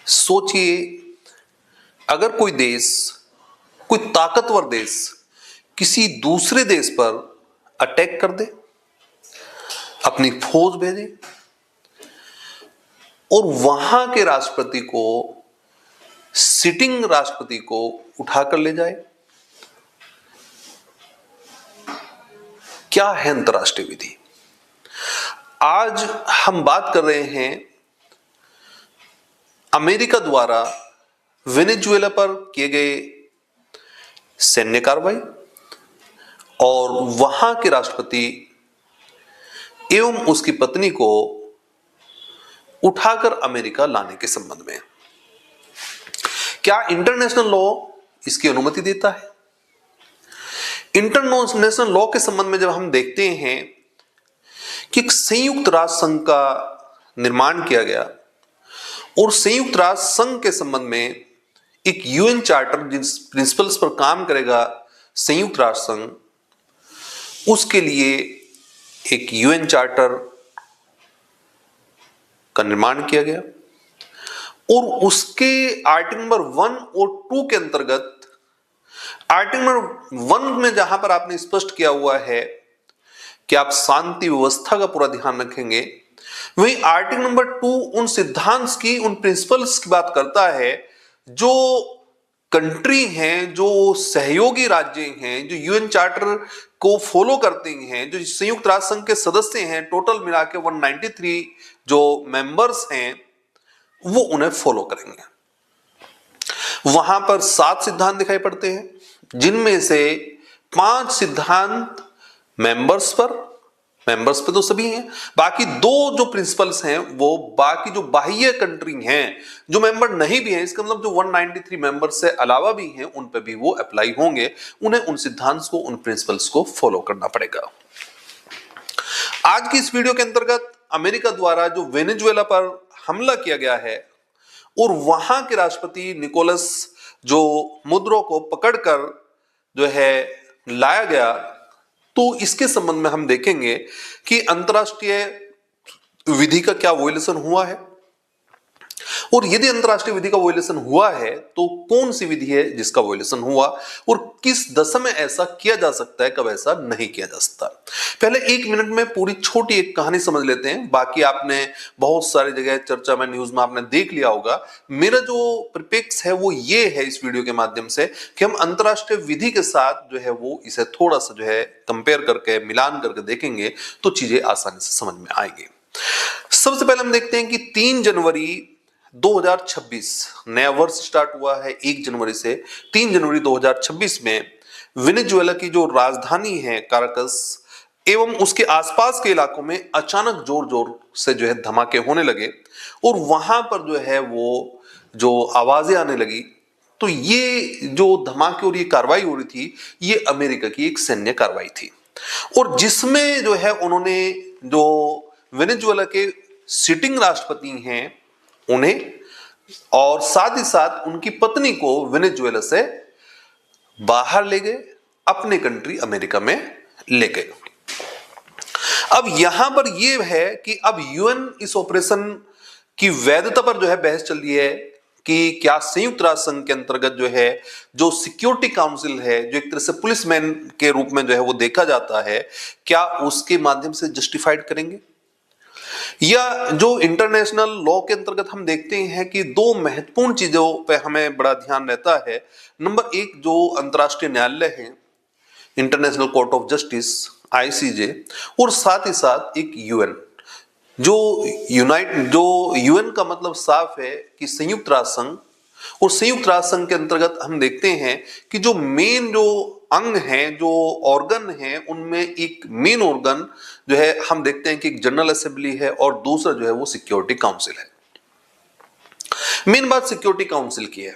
सोचिए, अगर कोई देश, कोई ताकतवर देश किसी दूसरे देश पर अटैक कर दे, अपनी फौज भेजे और वहां के राष्ट्रपति को, सिटिंग राष्ट्रपति को उठाकर ले जाए, क्या है अंतर्राष्ट्रीय विधि। आज हम बात कर रहे हैं अमेरिका द्वारा वेनेजुएला पर किए गए सैन्य कार्रवाई और वहां के राष्ट्रपति एवं उसकी पत्नी को उठाकर अमेरिका लाने के संबंध में। क्या इंटरनेशनल लॉ इसकी अनुमति देता है? इंटरनेशनल लॉ के संबंध में जब हम देखते हैं कि संयुक्त राष्ट्र संघ का निर्माण किया गया और संयुक्त राष्ट्र संघ के संबंध में एक यूएन चार्टर जिस प्रिंसिपल्स पर काम करेगा संयुक्त राष्ट्र संघ, उसके लिए एक यूएन चार्टर का निर्माण किया गया और उसके आर्टिकल नंबर 1 और 2 के अंतर्गत, आर्टिकल नंबर 1 में जहां पर आपने स्पष्ट किया हुआ है कि आप शांति व्यवस्था का पूरा ध्यान रखेंगे, वही आर्टिकल नंबर 2 उन सिद्धांत की, उन प्रिंसिपल्स की बात करता है जो कंट्री हैं, जो सहयोगी राज्य हैं, जो यूएन चार्टर को फॉलो करते हैं, जो संयुक्त राष्ट्र संघ के सदस्य हैं, टोटल मिला के 193 जो मेंबर्स हैं, वो उन्हें फॉलो करेंगे। वहां पर 7 सिद्धांत दिखाई पड़ते हैं, जिनमें से 5 सिद्धांत मेंबर्स पे तो सभी हैं, बाकी 2 जो प्रिंसिपल्स हैं वो बाकी जो बाह्य कंट्री हैं, जो मेंबर नहीं भी हैं, इसका मतलब जो 193 मेंबर्स से अलावा भी हैं, उन पे भी वो अप्लाई होंगे। उन्हें उन सिद्धांत को, उन प्रिंसिपल्स को फॉलो करना पड़ेगा। आज की इस वीडियो के अंतर्गत अमेरिका द्वारा जो वेनेजुएला पर हमला किया गया है और वहां के राष्ट्रपति निकोलस जो मुद्रो को पकड़कर जो है लाया गया, तो इसके संबंध में हम देखेंगे कि अंतर्राष्ट्रीय विधि का क्या वोलेशन हुआ है और यदि अंतर्राष्ट्रीय विधि का वोलेशन हुआ है तो कौन सी विधि है जिसका वोलेशन हुआ और किस दशा में ऐसा किया जा सकता है, कब ऐसा नहीं किया जा सकता। पहले 1 मिनट में पूरी छोटी एक कहानी समझ लेते हैं। बाकी आपने बहुत सारी जगह चर्चा में, न्यूज में आपने देख लिया होगा। मेरा जो परिप्रेक्ष्य है वो ये है इस वीडियो के माध्यम से कि हम अंतर्राष्ट्रीय विधि के साथ जो है वो इसे थोड़ा सा जो है कंपेयर करके, मिलान करके देखेंगे तो चीजें आसानी से समझ में आएंगी। सबसे पहले हम देखते हैं कि 3 जनवरी 2026 नया वर्ष स्टार्ट हुआ है। 1 जनवरी से 3 जनवरी 2026 में वेनेजुएला की जो राजधानी है काराकस एवं उसके आसपास के इलाकों में अचानक जोर जोर से जो है धमाके होने लगे और वहां पर जो है वो जो आवाजें आने लगी। तो ये जो धमाके और ये कार्रवाई हो रही थी, ये अमेरिका की एक सैन्य कार्रवाई थी और जिसमें जो है उन्होंने जो वेनेजुएला के सिटिंग राष्ट्रपति हैं उन्हें और साथ ही साथ उनकी पत्नी को वेनेजुएला से बाहर ले गए, अपने कंट्री अमेरिका में ले गए। अब यहां पर यह है कि अब यूएन इस ऑपरेशन की वैधता पर जो है बहस चल रही है कि क्या संयुक्त राष्ट्र संघ के अंतर्गत जो है जो सिक्योरिटी काउंसिल है, जो एक तरह से पुलिसमैन के रूप में जो है वो देखा जाता है, क्या उसके माध्यम से जस्टिफाइड करेंगे, या जो इंटरनेशनल लॉ के अंतर्गत हम देखते हैं कि 2 महत्वपूर्ण चीजों पे हमें बड़ा ध्यान रहता है। नंबर 1 जो अंतर्राष्ट्रीय न्यायालय है, international court of justice ICJ, और साथ ही साथ एक यूएन जो यूएन का मतलब साफ है कि संयुक्त राष्ट्र संघ, और संयुक्त राष्ट्र संघ के अंतर्गत हम देखते हैं कि जो मेन जो अंग हैं, जो ऑर्गन हैं, उनमें एक मेन ऑर्गन जो है हम देखते हैं कि एक जनरल असेंबली है और दूसरा जो है वो सिक्योरिटी काउंसिल है। मेन बात सिक्योरिटी काउंसिल की है।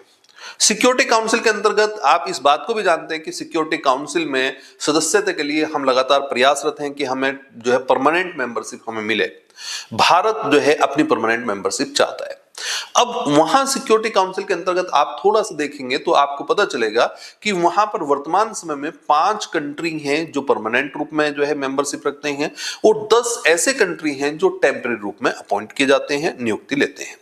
सिक्योरिटी काउंसिल के अंतर्गत आप इस बात को भी जानते हैं कि सिक्योरिटी काउंसिल में सदस्यता के लिए हम लगातार प्रयासरत हैं कि हमें जो है परमानेंट मेंबरशिप हमें मिले। भारत जो है अपनी परमानेंट मेंबरशिप चाहता है। अब वहां सिक्योरिटी काउंसिल के अंतर्गत आप थोड़ा सा देखेंगे तो आपको पता चलेगा कि वहां पर वर्तमान समय में 5 कंट्री हैं जो परमानेंट रूप में जो है मेंबरशिप रखते हैं और 10 ऐसे कंट्री हैं जो टेम्परेरी रूप में अपॉइंट किए जाते हैं, नियुक्ति लेते हैं।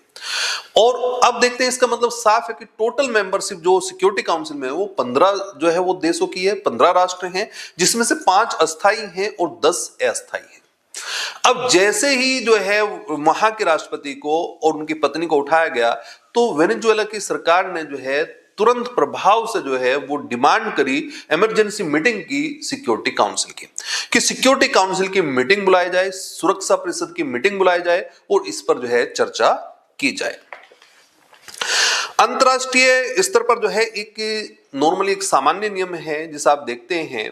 और अब देखते हैं, इसका मतलब साफ है कि टोटल मेंबरशिप जो सिक्योरिटी काउंसिल में है वो 15 जो है वो देशों की है, 15 राष्ट्र हैं, जिसमें से 5 अस्थायी हैं और 10 अस्थायी हैं। अब जैसे ही जो है वहां के राष्ट्रपति को और उनकी पत्नी को उठाया गया, तो वेनेजुएला की सरकार ने जो है तुरंत प्रभाव से जो है वो डिमांड करी, इमरजेंसी मीटिंग की सिक्योरिटी काउंसिल की, कि सिक्योरिटी काउंसिल की मीटिंग बुलाई जाए, सुरक्षा परिषद की मीटिंग बुलाई जाए और इस पर जो है चर्चा की जाए। अंतरराष्ट्रीय स्तर पर जो है एक नॉर्मली एक सामान्य नियम है जिसे आप देखते हैं,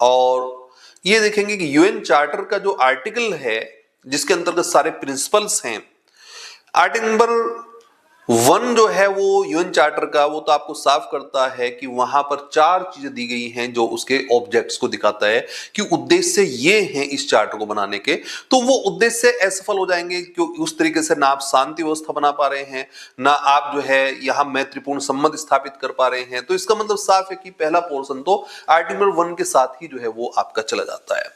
और ये देखेंगे कि यूएन चार्टर का जो आर्टिकल है जिसके अंतर्गत सारे प्रिंसिपल्स हैं, आर्टिकल नंबर 1 जो है वो यूएन चार्टर का, वो तो आपको साफ करता है कि वहां पर 4 चीजें दी गई हैं जो उसके ऑब्जेक्ट्स को दिखाता है कि उद्देश्य ये हैं इस चार्टर को बनाने के। तो वो उद्देश्य असफल हो जाएंगे क्योंकि उस तरीके से ना आप शांति व्यवस्था बना पा रहे हैं, ना आप जो है यहां मैत्रीपूर्ण संबंध स्थापित कर पा रहे हैं। तो इसका मतलब साफ है कि पहला पोर्शन तो आर्टिकल 1 के साथ ही जो है वो आपका चला जाता है।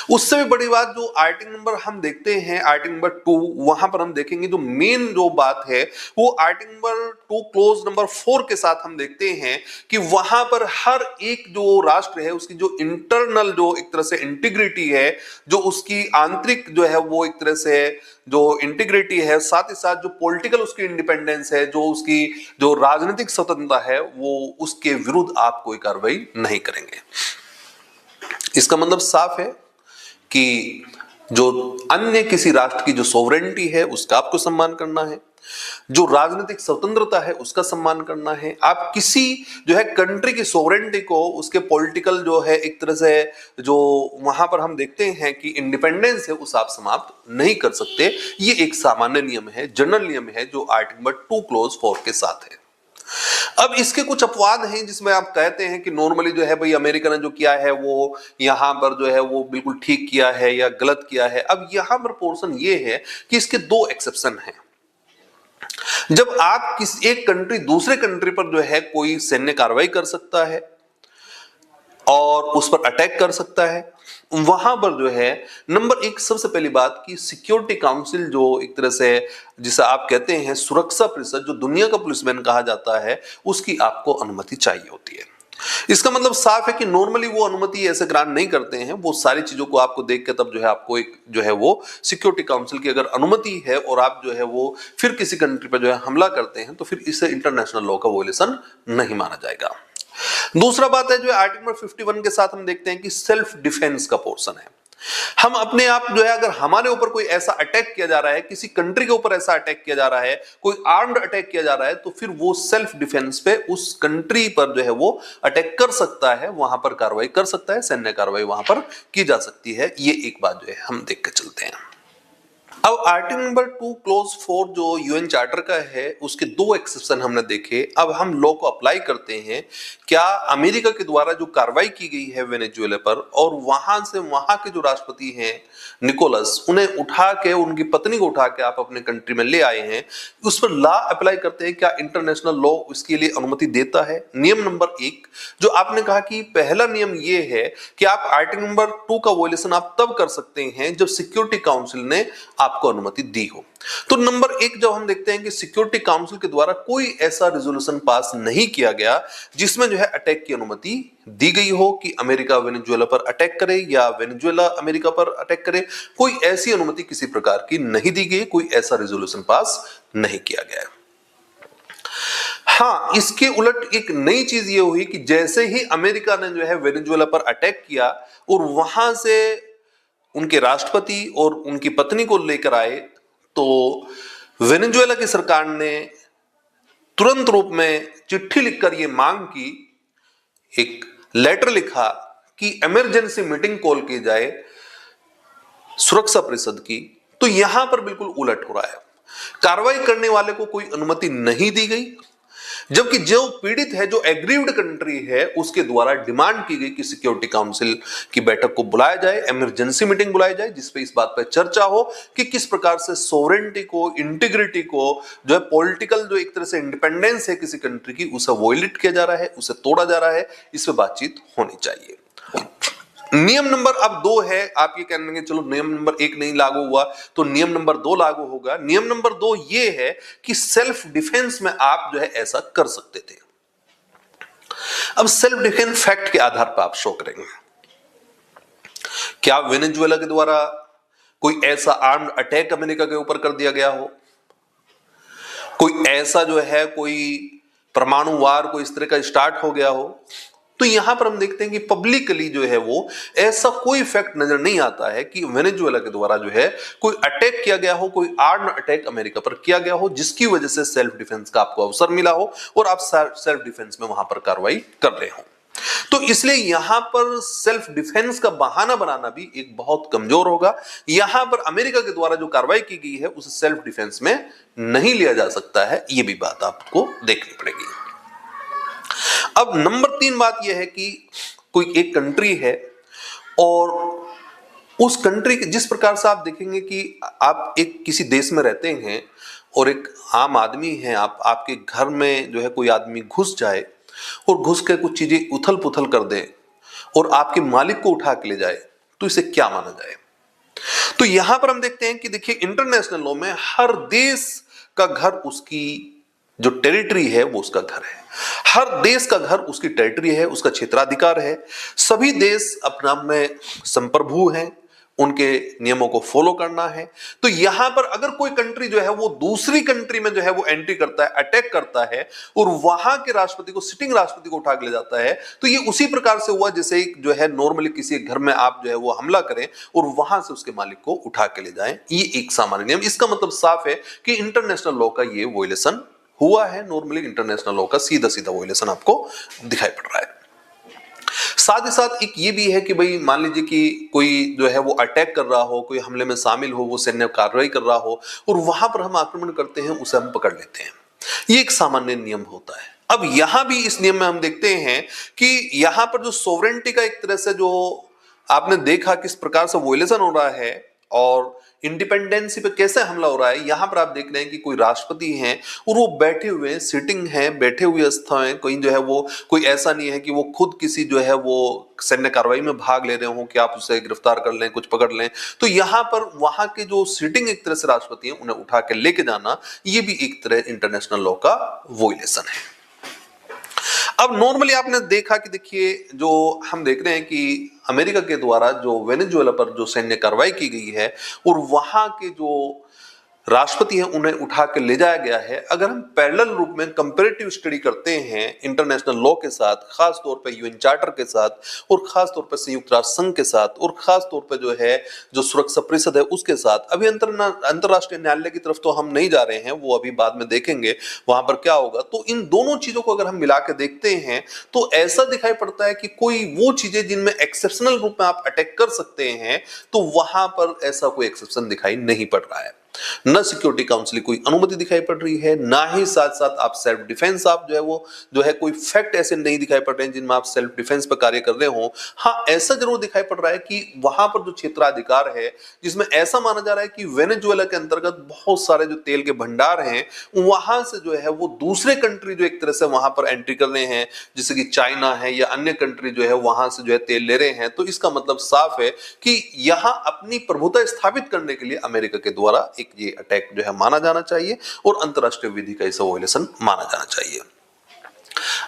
उससे भी बड़ी बात जो आर्टिकल नंबर हम देखते हैं, आर्टिकल नंबर 2, वहां पर हम देखेंगे जो मेन जो बात है वो आर्टिकल नंबर 2 क्लोज नंबर 4 के साथ हम देखते हैं कि वहां पर हर एक जो राष्ट्र है उसकी जो इंटरनल जो एक तरह से इंटीग्रिटी है, जो उसकी आंतरिक जो है वो एक तरह से जो इंटीग्रिटी है, साथ ही साथ जो पॉलिटिकल उसकी इंडिपेंडेंस है, जो उसकी जो राजनीतिक स्वतंत्रता है, वो उसके विरुद्ध आप कोई कार्रवाई नहीं करेंगे। इसका मतलब साफ है कि जो अन्य किसी राष्ट्र की जो सोवरेनिटी है उसका आपको सम्मान करना है, जो राजनीतिक स्वतंत्रता है उसका सम्मान करना है। आप किसी जो है कंट्री की सोवरेनिटी को, उसके पॉलिटिकल जो है एक तरह से जो वहां पर हम देखते हैं कि इंडिपेंडेंस है, उस आप समाप्त नहीं कर सकते। ये एक सामान्य नियम है, जनरल नियम है जो आर्टिकल नंबर 2 क्लोज 4 के साथ है। अब इसके कुछ अपवाद हैं जिसमें आप कहते हैं कि नॉर्मली जो है भाई अमेरिका ने जो किया है वो यहां पर जो है वो बिल्कुल ठीक किया है या गलत किया है। अब यहां पर पोर्शन ये है कि इसके 2 एक्सेप्शन हैं। जब आप किसी एक कंट्री दूसरे कंट्री पर जो है कोई सैन्य कार्रवाई कर सकता है और उस पर अटैक कर सकता है, वहां पर जो है नंबर 1 सबसे पहली बात कि सिक्योरिटी काउंसिल जो एक तरह से जिसे आप कहते हैं सुरक्षा परिषद, जो दुनिया का पुलिसमैन कहा जाता है, उसकी आपको अनुमति चाहिए होती है। इसका मतलब साफ है कि नॉर्मली वो अनुमति ऐसे ग्रांट नहीं करते हैं। वो सारी चीजों को आपको देख के तब जो है आपको एक जो है वो सिक्योरिटी काउंसिल की अगर अनुमति है और आप जो है वो फिर किसी कंट्री पर जो है हमला करते हैं तो फिर इसे इंटरनेशनल लॉ का वोलेशन नहीं माना जाएगा। दूसरा बात है जो आर्टिकल नंबर 51 के साथ हम देखते हैं कि सेल्फ डिफेंस का पोर्शन है। हम अपने आप जो है अगर हमारे ऊपर कोई ऐसा अटैक किया जा रहा है, किसी कंट्री के ऊपर ऐसा अटैक किया जा रहा है, कोई आर्म्ड अटैक किया जा रहा है, तो फिर वो सेल्फ डिफेंस पे उस कंट्री पर जो है वो अटैक कर सकता है, वहां पर कार्रवाई कर सकता है, सैन्य कार्रवाई वहां पर की जा सकती है। ये एक बात जो है हम देख के चलते हैं। अब आर्टिकल नंबर 2 क्लोज 4 जो यूएन चार्टर का है उसके 2 एक्सेप्शन हमने देखे। अब हम लॉ को अप्लाई करते हैं। क्या अमेरिका के द्वारा जो कार्रवाई की गई है वेनेजुएला पर और वहां से वहां के जो राष्ट्रपति हैं निकोलस, उन्हें उठा के, उनकी पत्नी को उठा के आप अपने कंट्री में ले आए हैं, उस पर लॉ अप्लाई करते हैं, क्या इंटरनेशनल लॉ उसके लिए अनुमति देता है? नियम नंबर 1 जो आपने कहा कि पहला नियम ये है कि आप आर्टिकल नंबर 2 का वोलेशन आप तब कर सकते हैं जब सिक्योरिटी काउंसिल ने आपको अनुमति दी हो। तो नंबर 1 जब हम देखते हैं कि सिक्योरिटी काउंसिल के द्वारा कोई ऐसा रेजोल्यूशन पास नहीं किया गया जिसमें जो है अटैक की अनुमति दी गई हो कि अमेरिका वेनेजुएला पर अटैक करे या वेनेजुएला अमेरिका पर अटैक करे, कोई ऐसी अनुमति किसी प्रकार की नहीं दी गई, कोई ऐसा रेजोल्यूशन पास नहीं किया गया। हाँ, इसके उलट एक नई चीज ये हुई कि जैसे ही अमेरिका ने जो है वेनेजुएला पर अटैक किया और वहां से उनके राष्ट्रपति और उनकी पत्नी को लेकर आए, तो वेनेजुएला की सरकार ने तुरंत रूप में चिट्ठी लिखकर यह मांग की, एक लेटर लिखा कि इमरजेंसी मीटिंग कॉल की जाए सुरक्षा परिषद की। तो यहां पर बिल्कुल उलट हो रहा है, कार्रवाई करने वाले को कोई अनुमति नहीं दी गई, जबकि जो पीड़ित है, जो एग्रीव्ड कंट्री है, उसके द्वारा डिमांड की गई कि सिक्योरिटी काउंसिल की बैठक को बुलाया जाए, इमरजेंसी मीटिंग बुलाई जाए, जिसपे इस बात पर चर्चा हो कि किस प्रकार से सोवरेनिटी को, इंटीग्रिटी को, जो है पॉलिटिकल जो एक तरह से इंडिपेंडेंस है किसी कंट्री की, उसे वॉयलेट किया जा रहा है, उसे तोड़ा जा रहा है, इस पे बातचीत होनी चाहिए। नियम नंबर अब 2 है, आप ये कहेंगे चलो नियम नंबर 1 नहीं लागू हुआ तो नियम नंबर 2 लागू होगा। नियम नंबर 2 ये है कि सेल्फ डिफेंस में आप जो है ऐसा कर सकते थे। अब सेल्फ डिफेंस फैक्ट के आधार पर आप शो करेंगे। क्या वेनेजुएला के द्वारा कोई ऐसा आर्म्ड अटैक अमेरिका के ऊपर कर दिया गया हो, कोई ऐसा जो है कोई परमाणु वार कोई इस तरह का स्टार्ट हो गया हो, तो यहां पर हम देखते हैं कि पब्लिकली जो है वो ऐसा कोई फैक्ट नजर नहीं आता है कि वेनेजुएला के द्वारा जो है कोई अटैक किया गया हो, कोई आर्म्ड अटैक अमेरिका पर किया गया हो जिसकी वजह से सेल्फ डिफेंस का आपको अवसर मिला हो और आप सेल्फ डिफेंस में वहां पर कार्रवाई कर रहे हो। तो इसलिए यहां पर सेल्फ डिफेंस का बहाना बनाना भी एक बहुत कमजोर होगा। यहां पर अमेरिका के द्वारा जो कार्रवाई की गई है उसे सेल्फ डिफेंस में नहीं लिया जा सकता है, यह भी बात आपको देखनी पड़ेगी। अब नंबर 3 बात यह है कि कोई एक कंट्री है और उस कंट्री के जिस प्रकार से आप देखेंगे कि आप एक किसी देश में रहते हैं और एक आम आदमी है, आपके घर में जो है कोई आदमी घुस जाए और घुस के कुछ चीजें उथल पुथल कर दे और आपके मालिक को उठा के ले जाए, तो इसे क्या माना जाए? तो यहां पर हम देखते हैं कि देखिए इंटरनेशनल लॉ में हर देश का घर उसकी जो टेरिटरी है वो उसका घर है। हर देश का घर उसकी टेरिटरी है, उसका क्षेत्राधिकार है। सभी देश अपना में संप्रभु हैं, उनके नियमों को फॉलो करना है। तो यहां पर अगर कोई कंट्री जो है वो दूसरी कंट्री में जो है वो एंट्री करता है, अटैक करता है और वहां के राष्ट्रपति को, सिटिंग राष्ट्रपति को उठा के ले जाता है, तो ये उसी प्रकार से हुआ जैसे जो है नॉर्मली किसी घर में आप जो है वो हमला करें और वहां से उसके मालिक को उठा के ले जाएं। ये एक सामान्य नियम। इसका मतलब साफ है कि इंटरनेशनल लॉ का ये वोलेशन हुआ है। नॉर्मली इंटरनेशनल लॉ का सीधा सीधा वोलेशन आपको दिखाई पड़ रहा है। साथ ही साथ एक ये भी है कि भाई मान लीजिए कि कोई जो है वो अटैक कर रहा हो, कोई हमले में शामिल हो, वो सैन्य कार्रवाई कर रहा हो और वहां पर हम आक्रमण करते हैं, उसे हम पकड़ लेते हैं। ये एक सामान्य नियम होता है। अब यहां भी इस नियम में हम देखते हैं कि यहां पर जो सोवरेनिटी का एक तरह से जो आपने देखा किस प्रकार से वोलेशन हो रहा है और इंडिपेंडेंसी पे कैसे हमला हो रहा है। यहां पर आप देख रहे हैं कि कोई राष्ट्रपति हैं और वो बैठे हुए सिटिंग हैं, बैठे हुए अवस्था में, कोई जो है वो कोई ऐसा नहीं है कि वो खुद किसी जो है वो सैन्य कार्रवाई में भाग ले रहे हो कि आप उसे गिरफ्तार कर लें, कुछ पकड़ लें। तो यहां पर वहां के जो सिटिंग एक तरह से राष्ट्रपति हैं उन्हें उठा के लेके जाना, ये भी एक तरह इंटरनेशनल लॉ का वोलेशन है। अब नॉर्मली आपने देखा कि देखिए जो हम देख रहे हैं कि अमेरिका के द्वारा जो वेनेजुएला पर जो सैन्य कार्रवाई की गई है और वहां के जो राष्ट्रपति हैं उन्हें उठा के ले जाया गया है। अगर हम पैरेलल रूप में कंपैरेटिव स्टडी करते हैं इंटरनेशनल लॉ के साथ, खास तौर पे यूएन चार्टर के साथ और खास तौर पे संयुक्त राष्ट्र संघ के साथ और खास तौर पे जो है जो सुरक्षा परिषद है उसके साथ, अभी अंतरराष्ट्रीय न्यायालय की तरफ तो हम नहीं जा रहे हैं, वो अभी बाद में देखेंगे वहां पर क्या होगा। तो इन दोनों चीजों को अगर हम मिला के देखते हैं तो ऐसा दिखाई पड़ता है कि कोई वो चीजें जिनमें एक्सेप्शनल रूप में आप अटैक कर सकते हैं, तो वहां पर ऐसा कोई एक्सेप्शन दिखाई नहीं पड़ रहा है। न सिक्योरिटी काउंसिल की कोई अनुमति दिखाई पड़ रही है, ना ही साथ साथ आप सेल्फ डिफेंस आप जो है कोई फैक्ट ऐसे नहीं दिखाई पड़ रहे हैं जिनमें आप सेल्फ डिफेंस पर कार्य कर रहे हो। हाँ, ऐसा जरूर दिखाई पड़ रहा है कि वहां पर जो क्षेत्राधिकार है जिसमें ऐसा माना जा रहा है कि वेनेजुएला के अंतर्गत बहुत सारे जो तेल के भंडार हैं वहां से जो है वो दूसरे कंट्री जो एक तरह से वहां पर एंट्री कर रहे हैं, जैसे कि चाइना है या अन्य कंट्री जो है वहां से जो है तेल ले रहे हैं। तो इसका मतलब साफ है कि यहां अपनी प्रभुता स्थापित करने के लिए अमेरिका के द्वारा एक ये अटैक जो है माना जाना चाहिए और अंतरराष्ट्रीय विधि का इसे वोलेशन माना जाना चाहिए।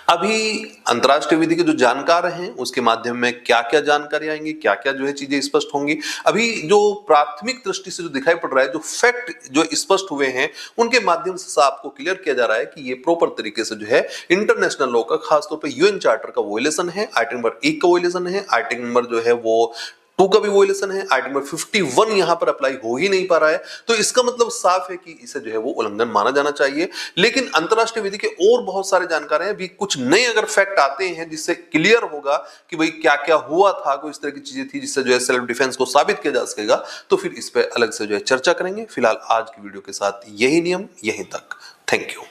अभी अंतरराष्ट्रीय विधि के जो जानकार हैं उसके माध्यम में क्या-क्या जानकारी आएंगी, क्या-क्या जो है चीजें स्पष्ट होंगी। अभी जो प्राथमिक दृष्टि से जो दिखाई पड़ रहा है, जो फैक्ट जो स्पष्ट हुए हैं उनके माध्यम से आपको क्लियर किया जा रहा है कि ये प्रॉपर तरीके से जो है इंटरनेशनल लॉ का खासतौर पर यूएन चार्टर का वोलेशन है, आर्टिकल नंबर 1 का वोलेशन है, आर्टिकल नंबर जो है वो 2 का भी वोलेशन है, आर्टिकल नंबर 51 यहां पर अप्लाई हो ही नहीं पा रहा है। तो इसका मतलब साफ है कि इसे जो है वो उल्लंघन माना जाना चाहिए। लेकिन अंतरराष्ट्रीय विधि के और बहुत सारे जानकार हैं, अभी कुछ नए अगर फैक्ट आते हैं जिससे क्लियर होगा कि भाई क्या क्या हुआ था, कोई इस तरह की चीजें थी जिससे जो है सेल्फ डिफेंस को साबित किया जा सकेगा, तो फिर इस पर अलग से जो है चर्चा करेंगे। फिलहाल आज की वीडियो के साथ यही नियम, यहीं तक। Thank you.